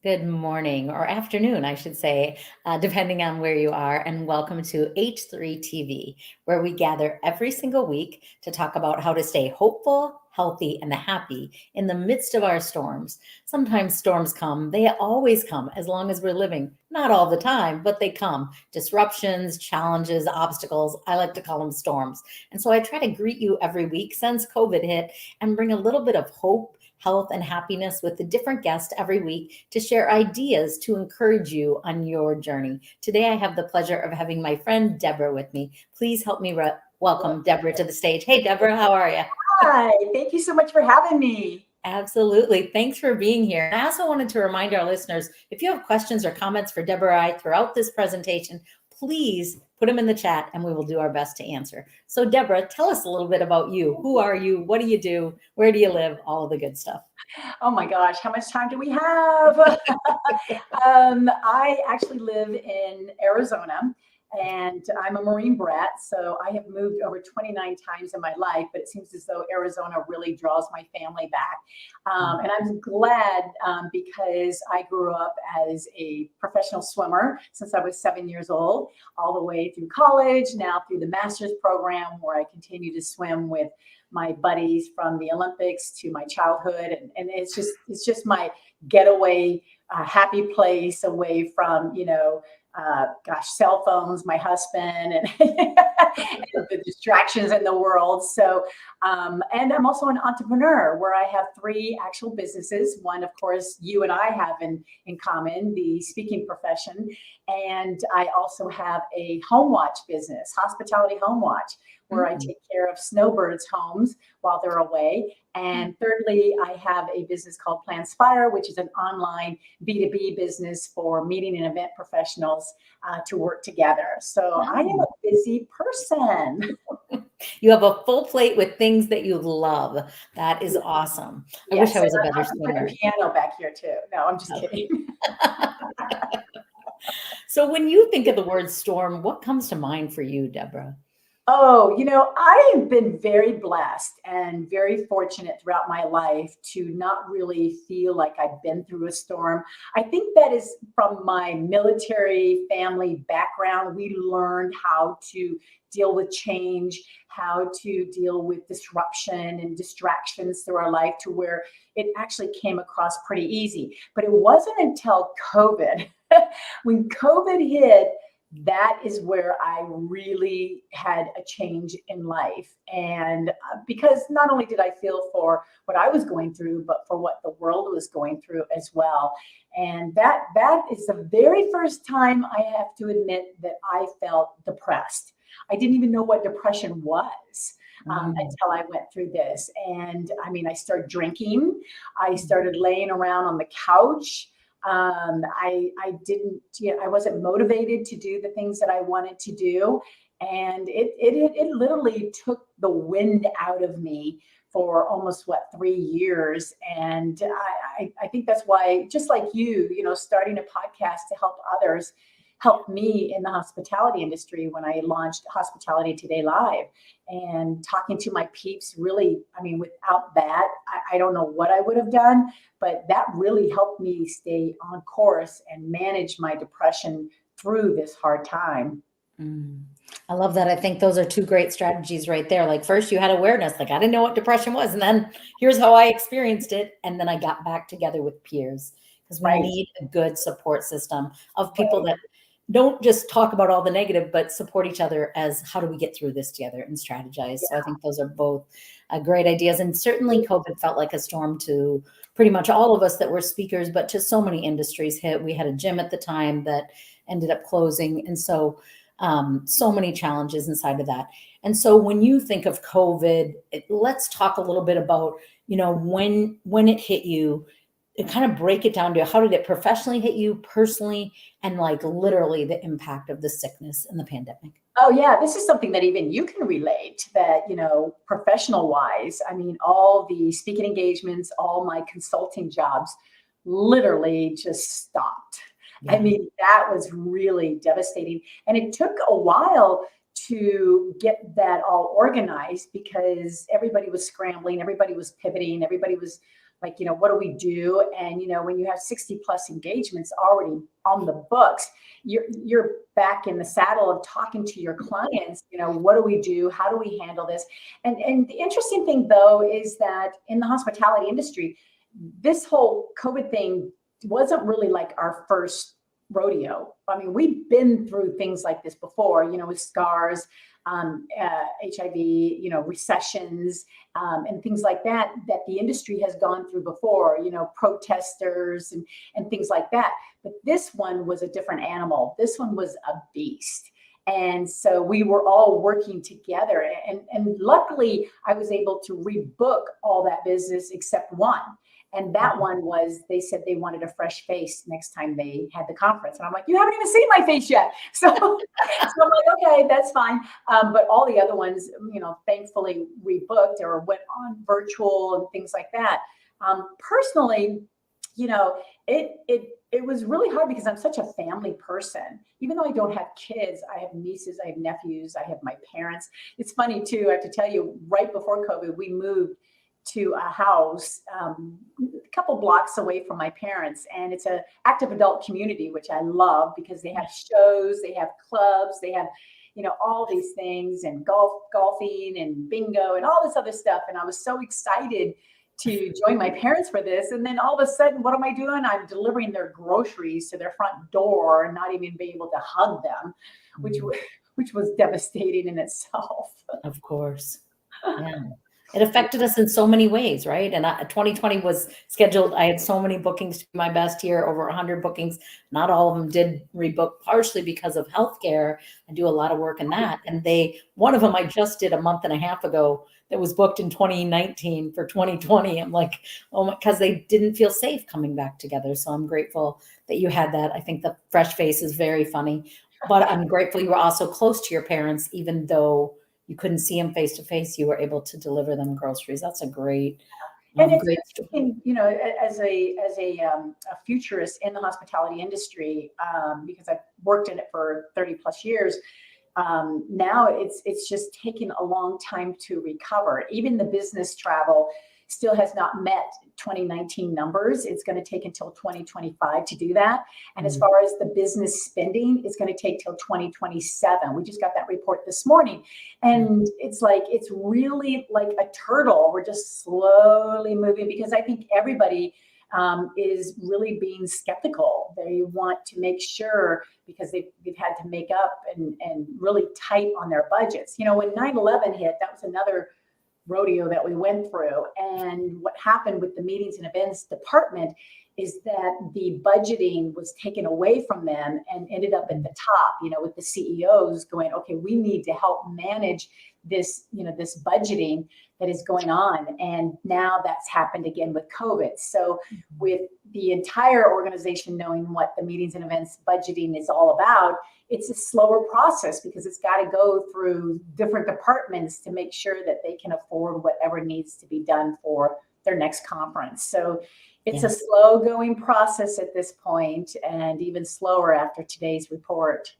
Good morning or afternoon, I should say, depending on where you are. And welcome to H3 TV, where we gather every single week to talk about how to stay hopeful, healthy, and happy in the midst of our storms. Sometimes storms come, they always come as long as we're living. Not all the time, but they come. Disruptions, challenges, obstacles. I like to call them storms. And so I try to greet you every week since COVID hit and bring a little bit of hope, health, and happiness with a different guest every week to share ideas to encourage you on your journey. Today, I have the pleasure of having my friend Deborah with me. Please help me welcome Deborah to the stage. Hey, Deborah, how are you? Hi, thank you so much for having me. Absolutely. Thanks for being here. I also wanted to remind our listeners, if you have questions or comments for Deborah or I throughout this presentation, please put them in the chat and we will do our best to answer. So Deborah, tell us a little bit about you. Who are you? What do you do? Where do you live? All of the good stuff. Oh my gosh, how much time do we have? I actually live in Arizona and I'm a Marine brat. So I have moved over 29 times in my life, but it seems as though Arizona really draws my family back. And I'm glad because I grew up as a professional swimmer since I was 7 years old, all the way through college, now through the master's program where I continue to swim with my buddies from the Olympics to my childhood. And it's just my getaway, happy place away from, cell phones, my husband, and, and the distractions in the world. So, and I'm also an entrepreneur where I have three actual businesses. One, of course, you and I have in common, the speaking profession. And I also have a home watch business, hospitality home watch, where I take care of snowbirds' homes while they're away. And thirdly, I have a business called Planspire, which is an online B2B business for meeting and event professionals to work together. So I am a busy person. You have a full plate with things that you love. That is awesome. I wish I was a better swimmer. Piano back here too. No, I'm just kidding. So when you think of the word storm, what comes to mind for you, Deborah? Oh, I have been very blessed and very fortunate throughout my life to not really feel like I've been through a storm. I think that is from my military family background. We learned how to deal with change, how to deal with disruption and distractions through our life to where it actually came across pretty easy. But it wasn't until COVID, when COVID hit, that is where I really had a change in life. And because not only did I feel for what I was going through, but for what the world was going through as well. And that is the very first time I have to admit that I felt depressed. I didn't even know what depression was. Until I went through this. And I mean, I started drinking. I started laying around on the couch. I didn't, I wasn't motivated to do the things that I wanted to do. And it literally took the wind out of me for almost 3 years. And I think that's why, just like you, starting a podcast to help others helped me in the hospitality industry when I launched Hospitality Today Live, and talking to my peeps. Really, I mean, without that, I don't know what I would have done, but that really helped me stay on course and manage my depression through this hard time. I love that. I think those are two great strategies right there. Like first you had awareness, like I didn't know what depression was. And then here's how I experienced it. And then I got back together with peers because we need a good support system of people that don't just talk about all the negative, but support each other as how do we get through this together and strategize. So I think those are both great ideas. And certainly COVID felt like a storm to pretty much all of us that were speakers, but to so many industries hit. We had a gym at the time that ended up closing. And so so many challenges inside of that. And so when you think of COVID, let's talk a little bit about, when it hit you, and kind of break it down to how did it professionally hit you, personally, and like literally the impact of the sickness and the pandemic. Oh yeah, this is something that even you can relate that, professional wise. I mean, all the speaking engagements, all my consulting jobs literally just stopped. I mean, that was really devastating. And it took a while to get that all organized because everybody was scrambling, everybody was pivoting, everybody was like, what do we do? And, when you have 60 plus engagements already on the books, you're back in the saddle of talking to your clients, what do we do? How do we handle this? And the interesting thing though, is that in the hospitality industry, this whole COVID thing wasn't really like our first rodeo. I mean, we've been through things like this before, with scars, HIV, recessions, and things like that the industry has gone through before, protesters and things like that. But this one was a different animal. This one was a beast. And so we were all working together. And luckily, I was able to rebook all that business except one. And that one was, they said they wanted a fresh face next time they had the conference. And I'm like, you haven't even seen my face yet. So I'm like, okay, that's fine. But all the other ones, thankfully rebooked or went on virtual and things like that. Personally, it was really hard because I'm such a family person. Even though I don't have kids, I have nieces, I have nephews, I have my parents. It's funny too, I have to tell you, right before COVID, we moved to a house a couple blocks away from my parents. And it's an active adult community, which I love because they have shows, they have clubs, they have, all these things, and golfing and bingo and all this other stuff. And I was so excited to join my parents for this. And then all of a sudden, what am I doing? I'm delivering their groceries to their front door and not even be able to hug them, which was devastating in itself. Of course. Yeah. It affected us in so many ways, right? And 2020 was scheduled. I had so many bookings to my best year, over 100 bookings. Not all of them did rebook, partially because of healthcare. I do a lot of work in that. And one of them I just did a month and a half ago that was booked in 2019 for 2020. I'm like, oh, because they didn't feel safe coming back together. So I'm grateful that you had that. I think the fresh face is very funny, but I'm grateful you were also close to your parents, even though you couldn't see them face to face, you were able to deliver them groceries. That's a great, great story. As a futurist in the hospitality industry, because I've worked in it for 30 plus years, now it's just taken a long time to recover. Even the business travel still has not met 2019 numbers. It's going to take until 2025 to do that. And as far as the business spending, it's going to take till 2027. We just got that report this morning. And it's really like a turtle. We're just slowly moving because I think everybody is really being skeptical. They want to make sure because they've had to make up and really tight on their budgets. When 9/11 hit, that was another rodeo that we went through. And what happened with the meetings and events department is that the budgeting was taken away from them and ended up at the top, with the CEOs going, okay, we need to help manage this, this budgeting that is going on. And now that's happened again with COVID. So with the entire organization knowing what the meetings and events budgeting is all about, it's a slower process because it's got to go through different departments to make sure that they can afford whatever needs to be done for their next conference. So it's a slow going process at this point, and even slower after today's report.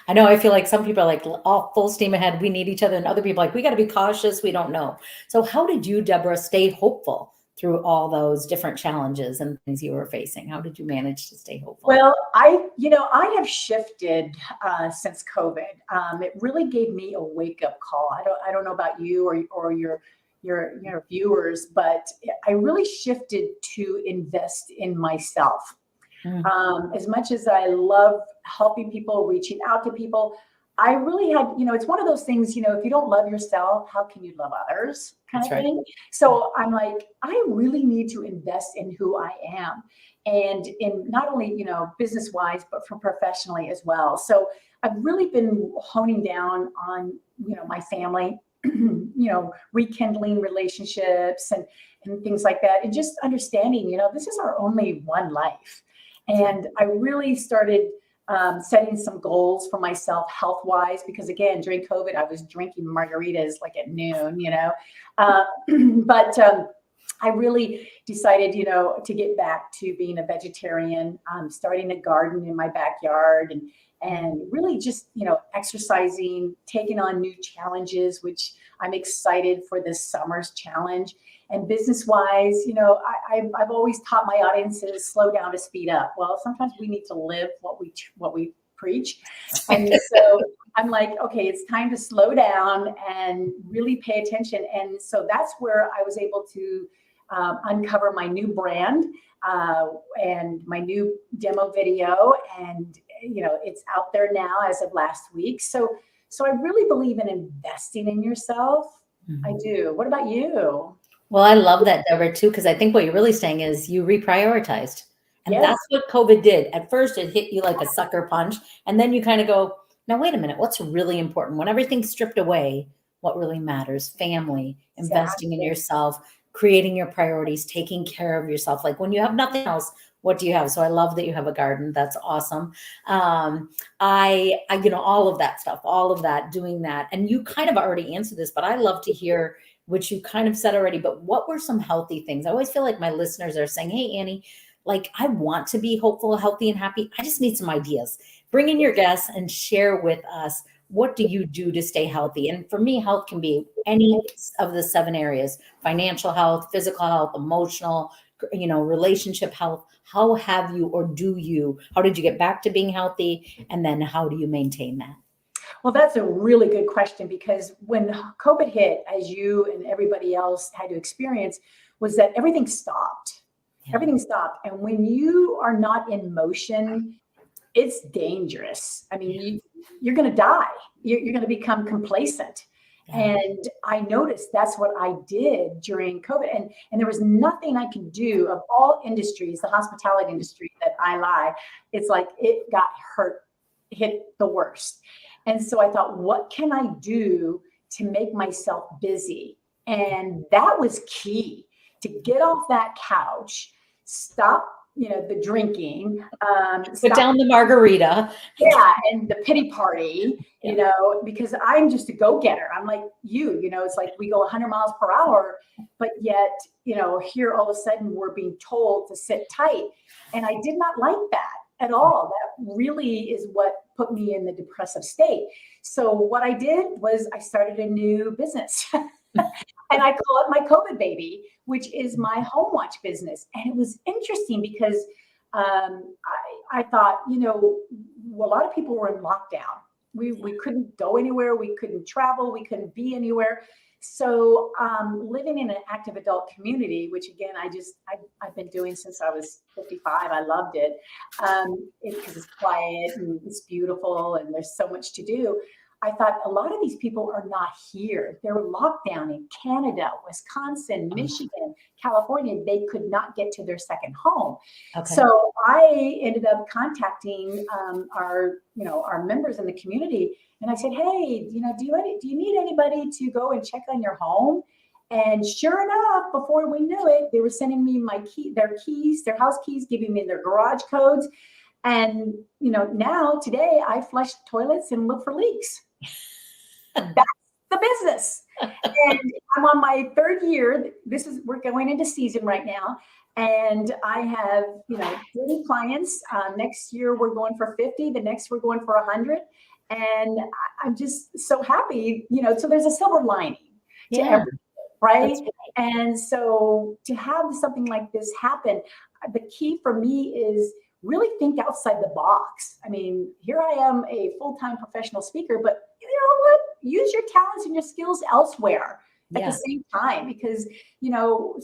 I know. I feel like some people are like, all full steam ahead. We need each other. And other people are like, we got to be cautious. We don't know. So how did you, Deborah, stay hopeful through all those different challenges and things you were facing? How did you manage to stay hopeful? Well, I have shifted since COVID. It really gave me a wake up call. I don't know about you or your viewers, but I really shifted to invest in myself. As much as I love helping people, reaching out to people, I really had, it's one of those things, if you don't love yourself, how can you love others kind of thing? So I'm like, I really need to invest in who I am, and in not only, business wise, but for professionally as well. So I've really been honing down on, my family, rekindling relationships and things like that. And just understanding, this is our only one life. And I really started setting some goals for myself health-wise, because again, during COVID, I was drinking margaritas like at noon, but I really decided, to get back to being a vegetarian, starting a garden in my backyard and really just, exercising, taking on new challenges, which I'm excited for this summer's challenge. and business wise, I've always taught my audiences slow down to speed up. Well, sometimes we need to live what we preach. And so I'm like, okay, it's time to slow down and really pay attention. And so that's where I was able to uncover my new brand and my new demo video. And, it's out there now as of last week. So I really believe in investing in yourself. Mm-hmm. I do. What about you? Well, I love that, Deborah, too, because I think what you're really saying is you reprioritized. And yes. That's what COVID did. At first, it hit you like a sucker punch. And then you kind of go, now, wait a minute, what's really important? When everything's stripped away, what really matters? Family, investing in yourself, creating your priorities, taking care of yourself. Like when you have nothing else, what do you have? So I love that you have a garden. That's awesome. I all of that stuff, all of that, doing that. And you kind of already answered this, but I love to hear, which you kind of said already, but what were some healthy things? I always feel like my listeners are saying, hey, Annie, like I want to be hopeful, healthy, and happy. I just need some ideas. Bring in your guests and share with us, what do you do to stay healthy? And for me, health can be any of the 7 areas: financial health, physical health, emotional, relationship health. How have you, or do you, how did you get back to being healthy? And then how do you maintain that? Well, that's a really good question, because when COVID hit, as you and everybody else had to experience, was that everything stopped. Yeah. Everything stopped. And when you are not in motion, it's dangerous. I mean, you're going to die. You're going to become complacent. Yeah. And I noticed that's what I did during COVID. And there was nothing I could do. Of all industries, the hospitality industry that I lie, it's like it got hit the worst. And so I thought, what can I do to make myself busy? And that was key, to get off that couch, stop the drinking, put down the margarita. Yeah. And the pity party, because I'm just a go-getter. I'm like it's like we go 100 miles per hour, but yet, here all of a sudden we're being told to sit tight. And I did not like that at all. That really is what put me in the depressive state. So what I did was I started a new business. And I call it my COVID baby, which is my home watch business. And it was interesting because I thought, a lot of people were in lockdown. We couldn't go anywhere. We couldn't travel. We couldn't be anywhere. So living in an active adult community, which again, I've been doing since I was 55. I loved it because it's quiet and it's beautiful and there's so much to do. I thought a lot of these people are not here. They were locked down in Canada, Wisconsin, Michigan, California. They could not get to their second home. Okay. So I ended up contacting our members in the community, and I said, hey, do you need anybody to go and check on your home? And sure enough, before we knew it, they were sending me their house keys, giving me their garage codes. And, now today I flush toilets and look for leaks. That's the business. And I'm on my 3rd year. We're going into season right now. And I have, 30 clients. Next year we're going for 50. The next we're going for 100. And I'm just so happy, so there's a silver lining to everything, right? And so to have something like this happen, the key for me is really think outside the box. I mean, here I am, a full-time professional speaker, but you know what? Use your talents and your skills elsewhere at the same time, because, the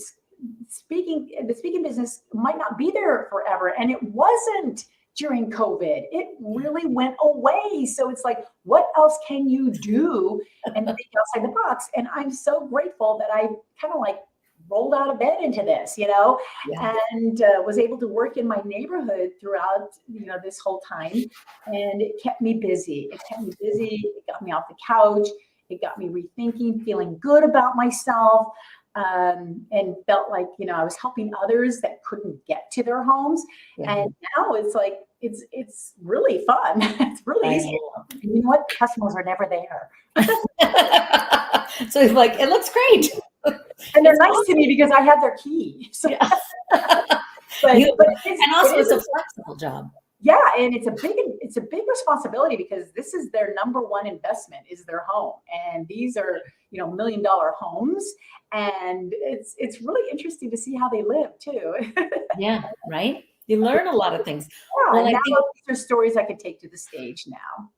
speaking business might not be there forever. And it wasn't during COVID. It really went away. So it's like, what else can you do and think outside the box? And I'm so grateful that I kind of rolled out of bed into this, and was able to work in my neighborhood throughout, this whole time. And it kept me busy. It got me off the couch. It got me rethinking, feeling good about myself, and felt like, I was helping others that couldn't get to their homes. Yeah. And now it's like, it's really fun. It's really easy. And you know what? Customers are never there. So it's like, it looks great. And they're nice to me because I have their key. So. But it's a flexible job. Yeah, and it's it's a big responsibility because this is their number one investment is their home. And these are, $1 million homes. And it's really interesting to see how they live too. Yeah, right. You learn a lot of things. Yeah, Well, and I now think these are stories I could take to the stage now.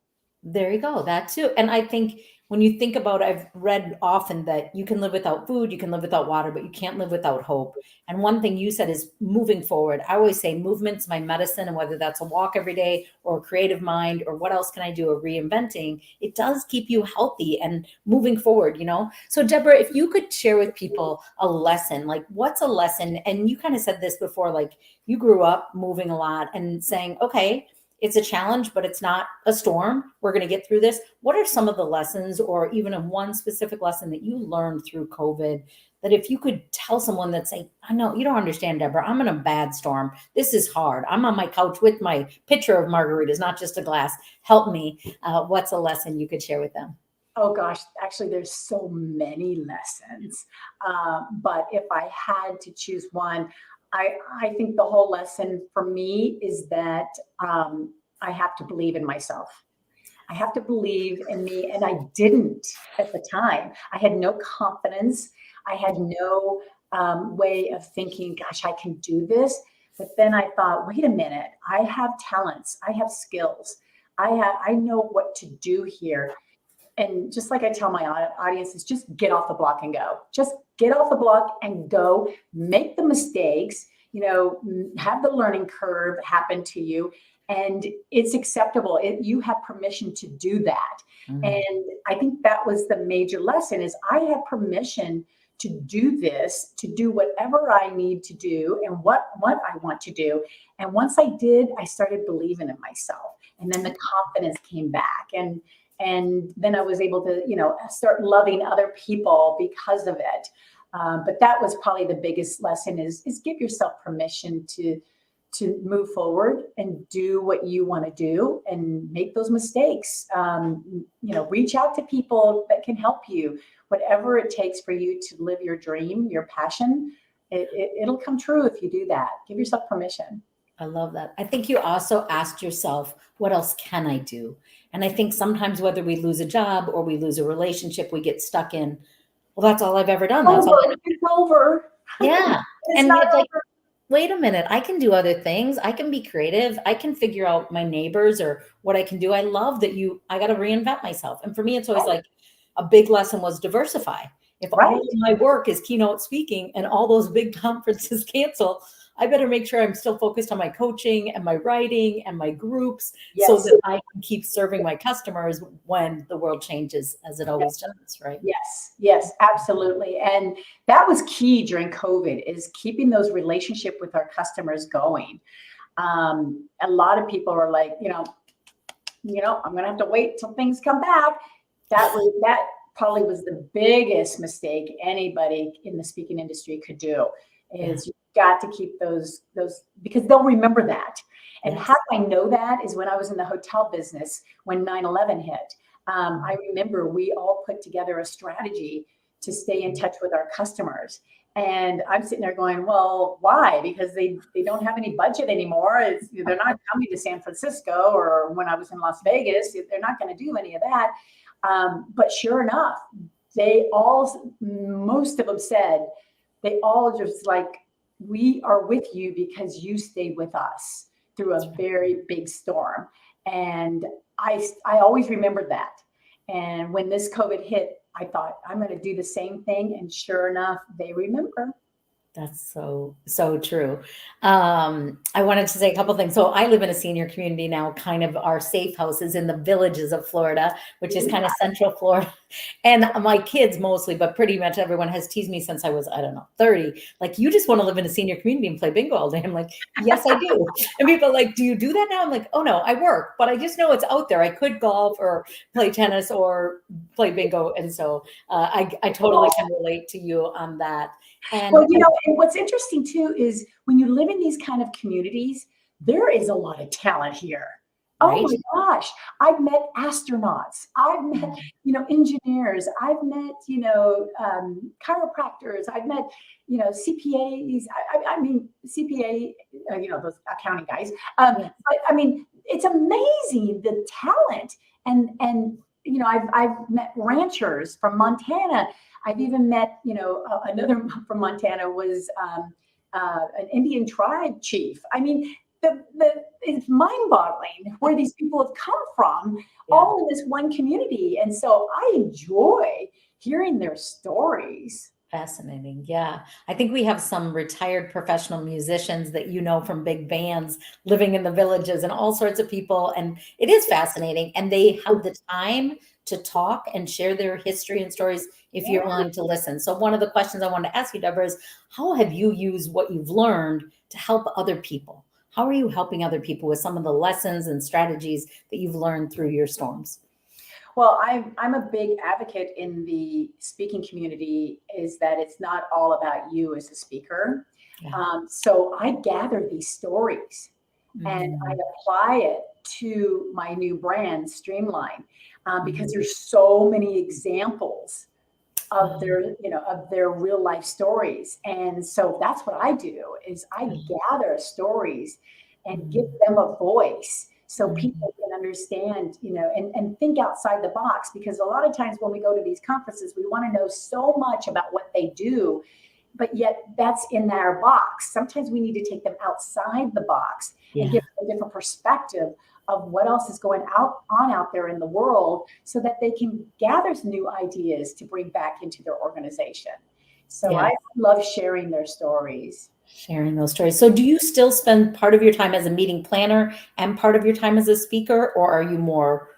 there you go. That too. And I think when you think about, I've read often that you can live without food, you can live without water, but you can't live without hope. And one thing you said is moving forward. I always say movement's my medicine. And whether that's a walk every day or a creative mind or what else can I do or reinventing, it does keep you healthy and moving forward, So Deborah, if you could share with people a lesson, like what's a lesson? And you kind of said this before, like you grew up moving a lot and saying, okay, it's a challenge, but it's not a storm. We're going to get through this. What are some of the lessons or even one specific lesson that you learned through COVID that if you could tell someone that say, I know you don't understand, Deborah, I'm in a bad storm. This is hard. I'm on my couch with my pitcher of margaritas, not just a glass. Help me. What's a lesson you could share with them? Oh gosh, actually there's so many lessons. But if I had to choose one, I think the whole lesson for me is that I have to believe in myself. I have to believe in me. And I didn't at the time. I had no confidence. I had no way of thinking, gosh, I can do this. But then I thought, wait a minute, I have talents. I have skills. I know what to do here. And just like I tell my audiences, just get off the block and go. Just get off the block and go. Make the mistakes, have the learning curve happen to you. And it's acceptable. You have permission to do that. And I think that was the major lesson is I have permission to do this, to do whatever I need to do and what I want to do. And once I did, I started believing in myself. And then the confidence came back. And then I was able to, start loving other people because of it. But that was probably the biggest lesson is give yourself permission to move forward and do what you want to do and make those mistakes. Reach out to people that can help you, whatever it takes for you to live your dream, your passion. It'll come true if you do that. Give yourself permission. I love that. I think you also asked yourself, what else can I do? And I think sometimes whether we lose a job or we lose a relationship, we get stuck in, well, that's all I've ever done. That's all. It's over. Yeah. It's not like, over. wait a minute, I can do other things. I can be creative. I can figure out my neighbors or what I can do. I love that I got to reinvent myself. And for me, it's always like a big lesson was diversify. If all of my work is keynote speaking and all those big conferences cancel, I better make sure I'm still focused on my coaching and my writing and my groups so that I can keep serving my customers when the world changes as it always does, right? Yes, absolutely. And that was key during COVID is keeping those relationships with our customers going. A lot of people are like, I'm going to have to wait till things come back. That probably was the biggest mistake anybody in the speaking industry could do is got to keep those because they'll remember that. And how I know that is when I was in the hotel business when 9/11 hit. I remember we all put together a strategy to stay in touch with our customers. And I'm sitting there going, well, why? Because they don't have any budget anymore. They're not coming to San Francisco or when I was in Las Vegas, they're not going to do any of that. But sure enough, most of them said, they all just like, we are with you because you stayed with us through a very big storm. And I always remembered that. And when this COVID hit, I thought, I'm going to do the same thing. And sure enough, they remember. That's so true. I wanted to say a couple things. So I live in a senior community now, kind of our safe houses in the Villages of Florida, which is kind of central Florida. And my kids mostly, but pretty much everyone has teased me since I was, 30. Like, you just want to live in a senior community and play bingo all day. I'm like, yes, I do. And people are like, do you do that now? I'm like, oh no, I work, but I just know it's out there. I could golf or play tennis or play bingo. And so I totally can relate to you on that. And well, and what's interesting too is when you live in these kind of communities, there is a lot of talent here. Right? Oh my gosh. I've met astronauts. I've met, engineers. I've met, chiropractors. I've met, CPAs. I mean, CPA, those accounting guys. But I mean, it's amazing the talent and you know, I've met ranchers from Montana. I've even met, you know, another from Montana was an Indian tribe chief. I mean, it's mind-boggling where these people have come from, all in this one community. And so I enjoy hearing their stories. Fascinating. Yeah. I think we have some retired professional musicians that you know from big bands living in the villages and all sorts of people. And it is fascinating. And they have the time to talk and share their history and stories if you're willing to listen. So one of the questions I wanted to ask you, Deborah, is how have you used what you've learned to help other people? How are you helping other people with some of the lessons and strategies that you've learned through your storms? Well, I'm a big advocate in the speaking community is that it's not all about you as a speaker. So I gather these stories and I apply it to my new brand, Streamline, because there's so many examples of their, you know, of their real life stories. And so that's what I do is I gather stories and give them a voice so people can understand, you know, and think outside the box, because a lot of times when we go to these conferences, we want to know so much about what they do, but yet that's in our box. Sometimes we need to take them outside the box and give them a different perspective of what else is going on out there in the world so that they can gather some new ideas to bring back into their organization. So I love sharing their stories. Sharing those stories. So do you still spend part of your time as a meeting planner and part of your time as a speaker, or are you more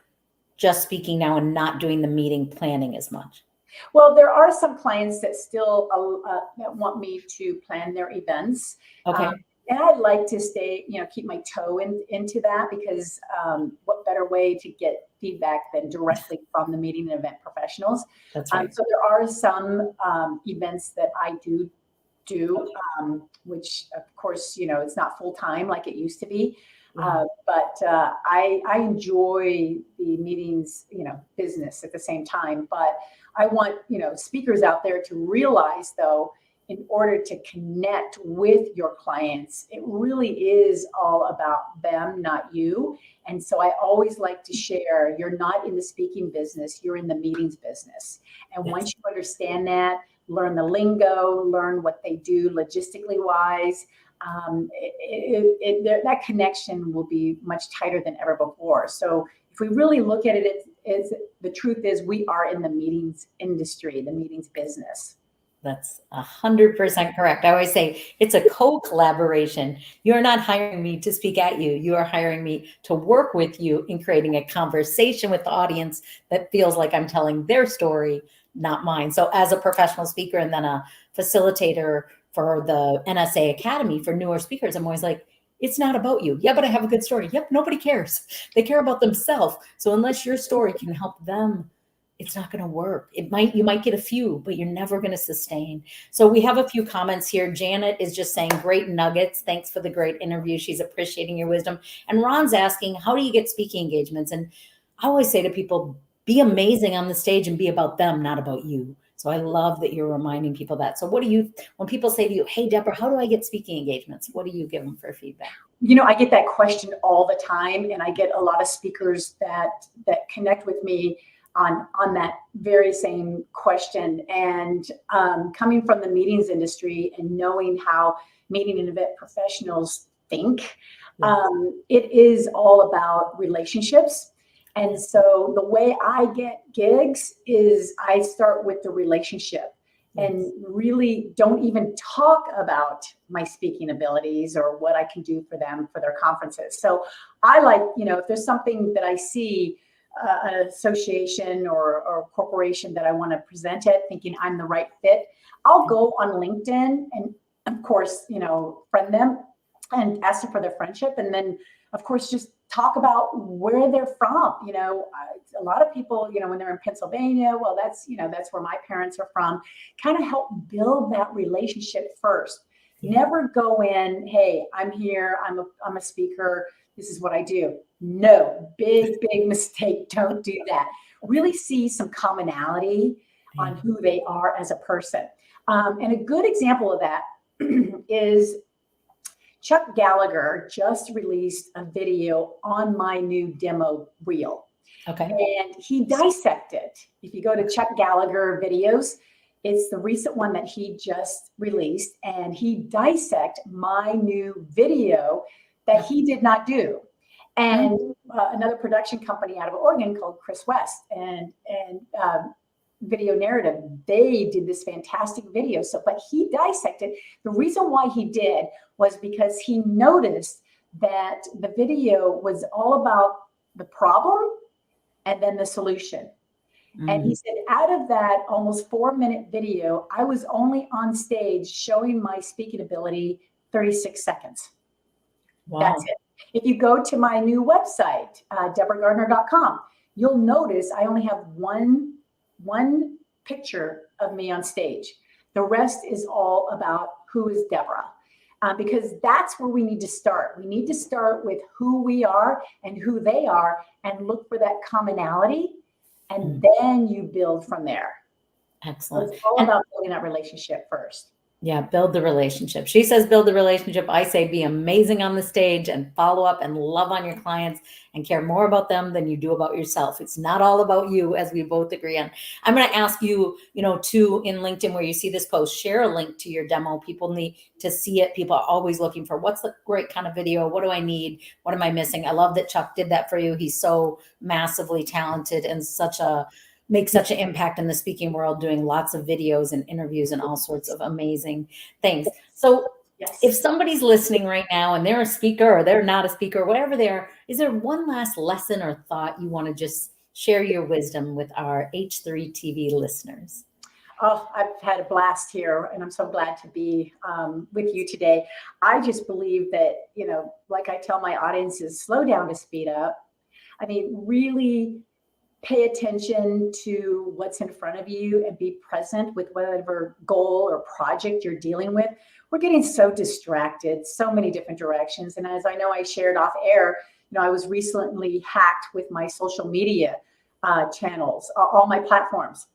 just speaking now and not doing the meeting planning as much? Well, there are some clients that still that want me to plan their events. Okay. And I like to stay, you know, keep my toe into that because what better way to get feedback than directly from the meeting and event professionals? That's right. So there are some events that I do, which of course, you know, it's not full time like it used to be. But I enjoy the meetings, you know, business at the same time. But I want, you know, speakers out there to realize, though, in order to connect with your clients, it really is all about them, not you. And so I always like to share, you're not in the speaking business, you're in the meetings business. And once you understand that, learn the lingo, learn what they do logistically wise, that connection will be much tighter than ever before. So if we really look at it, the truth is we are in the meetings industry, the meetings business. That's 100% correct. I always say it's a co-collaboration. You're not hiring me to speak at you. You are hiring me to work with you in creating a conversation with the audience that feels like I'm telling their story, not mine. So as a professional speaker and then a facilitator for the NSA Academy for newer speakers, I'm always like, it's not about you. Yeah, but I have a good story. Yep, nobody cares. They care about themselves. So unless your story can help them, it's not going to work. You might get a few, but you're never going to sustain. So we have a few comments here. Janet is just saying, great nuggets. Thanks for the great interview. She's appreciating your wisdom. And Ron's asking, how do you get speaking engagements? And I always say to people, be amazing on the stage and be about them, not about you. So I love that you're reminding people that. So when people say to you, hey, Deborah, how do I get speaking engagements? What do you give them for feedback? You know, I get that question all the time, and I get a lot of speakers that connect with me on that very same question. And coming from the meetings industry and knowing how meeting and event professionals think, it is all about relationships. And so the way I get gigs is I start with the relationship and really don't even talk about my speaking abilities or what I can do for them for their conferences. So I like, you know, if there's something that I see an association or corporation that I want to present at, thinking I'm the right fit, I'll go on LinkedIn and, of course, you know, friend them and ask them for their friendship. And then, of course, just talk about where they're from. You know, a lot of people, you know, when they're in Pennsylvania, well, that's, you know, that's where my parents are from. Kind of help build that relationship first. Never go in, hey, I'm here, I'm a speaker, this is what I do. No, big mistake. Don't do that. Really see some commonality on who they are as a person. And a good example of that is, Chuck Gallagher just released a video on my new demo reel. Okay. And he dissected. If you go to Chuck Gallagher videos, it's the recent one that he just released, and he dissect my new video that he did not do. And another production company out of Oregon called Chris West and Video Narrative, they did this fantastic video. So, but he dissected. The reason why he did was because he noticed that the video was all about the problem and then the solution. And he said, out of that almost 4-minute video, I was only on stage showing my speaking ability 36 seconds. Wow. That's it. If you go to my new website, deborahgardner.com, you'll notice I only have one picture of me on stage. The rest is all about who is Deborah. Because that's where we need to start. We need to start with who we are and who they are and look for that commonality. And then you build from there. Excellent. So it's all about building that relationship first. Yeah, build the relationship. She says build the relationship. I say be amazing on the stage and follow up and love on your clients and care more about them than you do about yourself. It's not all about you, as we both agree on. I'm going to ask you, to in LinkedIn where you see this post, share a link to your demo. People need to see it. People are always looking for what's the great kind of video? What do I need? What am I missing? I love that Chuck did that for you. He's so massively talented and makes such an impact in the speaking world, doing lots of videos and interviews and all sorts of amazing things. So if somebody's listening right now and they're a speaker or they're not a speaker, whatever they are, is there one last lesson or thought you want to just share your wisdom with our H3 TV listeners? Oh, I've had a blast here, and I'm so glad to be with you today. I just believe that, like I tell my audiences, slow down to speed up. I mean, really pay attention to what's in front of you and be present with whatever goal or project you're dealing with. We're getting so distracted, so many different directions. And as I know I shared off air, I was recently hacked with my social media channels, all my platforms.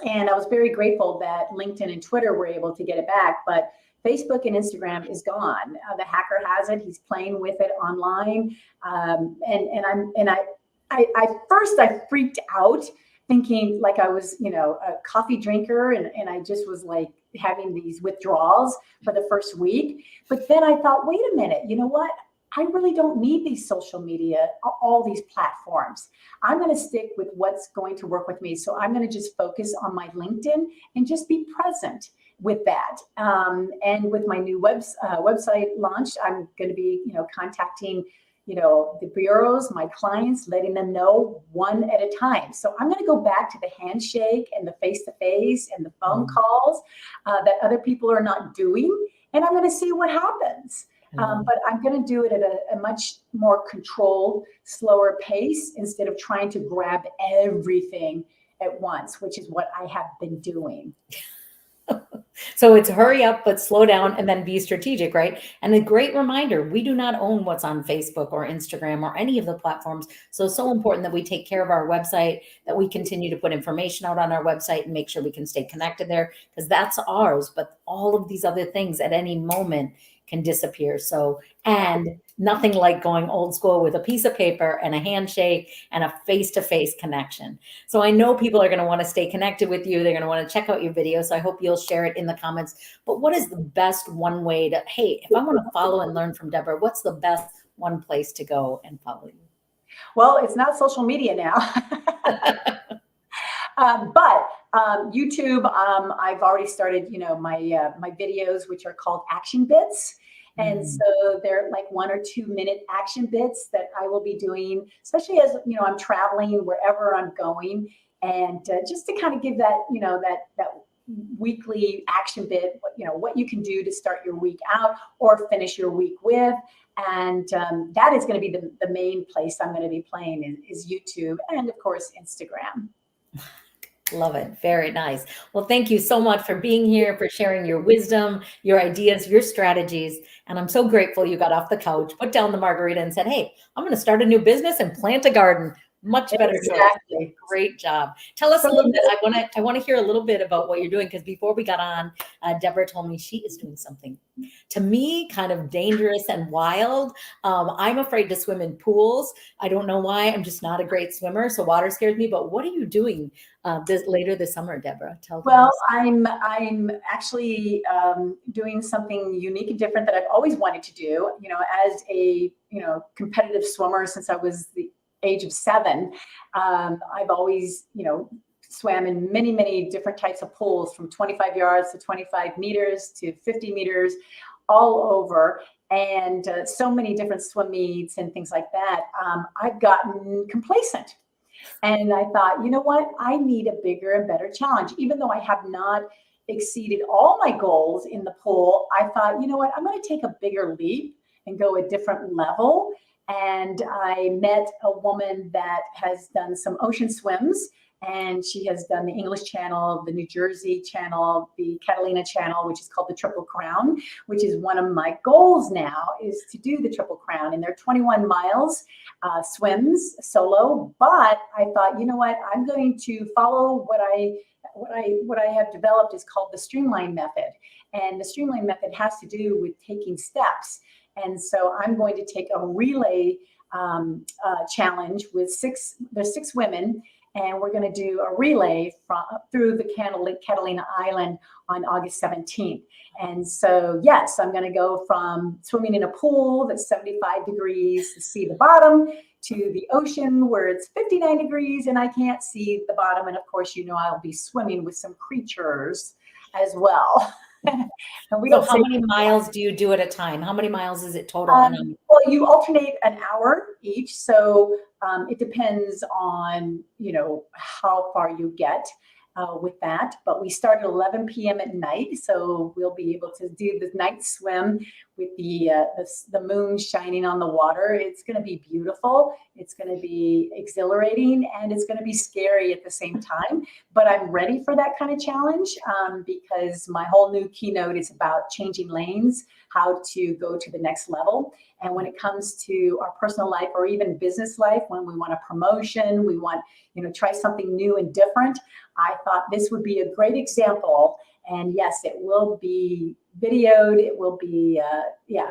And I was very grateful that LinkedIn and Twitter were able to get it back, but Facebook and Instagram is gone. The hacker has it. He's playing with it online. I freaked out thinking like I was, a coffee drinker and I just was like having these withdrawals for the first week. But then I thought, wait a minute, you know what? I really don't need these social media, all these platforms. I'm going to stick with what's going to work with me. So I'm going to just focus on my LinkedIn and just be present with that. And with my new website launch, I'm going to be, contacting the bureaus, my clients, letting them know one at a time. So I'm going to go back to the handshake and the face-to-face and the phone calls that other people are not doing. And I'm going to see what happens. But I'm going to do it at a much more controlled, slower pace instead of trying to grab everything at once, which is what I have been doing. So it's hurry up, but slow down and then be strategic, right? And a great reminder, we do not own what's on Facebook or Instagram or any of the platforms. So it's so important that we take care of our website, that we continue to put information out on our website and make sure we can stay connected there because that's ours. But all of these other things at any moment can disappear. So, and nothing like going old school with a piece of paper and a handshake and a face-to-face connection. So I know people are going to want to stay connected with you. They're going to want to check out your video. So I hope you'll share it in the comments. But what is the best one way to, hey, if I want to follow and learn from Deborah, what's the best one place to go and follow you? Well, it's not social media now. But YouTube, I've already started, my videos, which are called action bits. And so they're like 1 or 2 minute action bits that I will be doing, especially as, I'm traveling wherever I'm going. And just to kind of give that, that weekly action bit, what you can do to start your week out or finish your week with. And that is going to be the main place I'm going to be playing is YouTube and, of course, Instagram. Love it. Very nice. Well, thank you so much for being here, for sharing your wisdom, your ideas, your strategies. And I'm so grateful you got off the couch, put down the margarita and said, hey, I'm going to start a new business and plant a garden. Much better choice. Exactly. Great job. Tell us a little bit. I want to hear a little bit about what you're doing, because before we got on, Deborah told me she is doing something, to me, kind of dangerous and wild. I'm afraid to swim in pools. I don't know why. I'm just not a great swimmer, so water scares me. But what are you doing later this summer, Deborah? Tell them. Well, I'm actually doing something unique and different that I've always wanted to do. You know, as a competitive swimmer since I was the age of 7, I've always swam in many different types of pools, from 25 yards to 25 meters to 50 meters, all over, and so many different swim meets and things like that. I've gotten complacent. And I thought, you know what? I need a bigger and better challenge. Even though I have not exceeded all my goals in the pool, I thought, you know what? I'm going to take a bigger leap and go a different level. And I met a woman that has done some ocean swims, and she has done the English Channel, the New Jersey Channel, the Catalina Channel, which is called the Triple Crown, which is one of my goals now, is to do the Triple Crown. And they're 21 miles swims solo. But I thought, you know what, I'm going to follow what I have developed, is called the streamline method. And the streamline method has to do with taking steps. And so I'm going to take a relay challenge with there's 6 women, and we're going to do a relay through the Catalina Island on August 17th. And so, yes, I'm going to go from swimming in a pool that's 75 degrees to see the bottom, to the ocean where it's 59 degrees and I can't see the bottom. And of course, I'll be swimming with some creatures as well. And so how many miles do you do at a time? How many miles is it total? Well, you alternate an hour each. So it depends on, how far you get with that. But we start at 11 p.m. at night. So we'll be able to do the night swim with the moon shining on the water. It's going to be beautiful. It's going to be exhilarating, and it's going to be scary at the same time. But I'm ready for that kind of challenge because my whole new keynote is about changing lanes, how to go to the next level. And when it comes to our personal life or even business life, when we want a promotion, we want, try something new and different, I thought this would be a great example. And yes, it will be videoed. It will be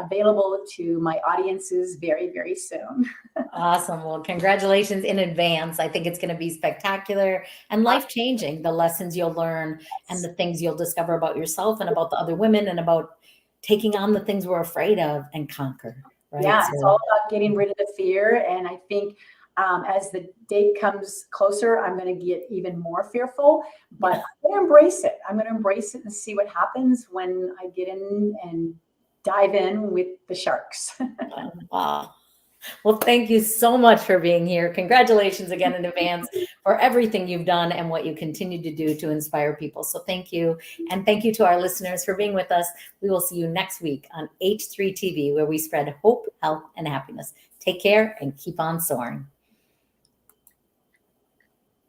available to my audiences very, very soon. Awesome. Well, congratulations in advance. I think it's going to be spectacular and life-changing, the lessons you'll learn and the things you'll discover about yourself and about the other women and about taking on the things we're afraid of and conquer. Right? Yeah, it's all about getting rid of the fear. And I think as the date comes closer, I'm going to get even more fearful, but I'm going to embrace it. I'm going to embrace it and see what happens when I get in and dive in with the sharks. Wow. Well, thank you so much for being here. Congratulations again in advance for everything you've done and what you continue to do to inspire people. So thank you. And thank you to our listeners for being with us. We will see you next week on H3 TV, where we spread hope, health, and happiness. Take care and keep on soaring.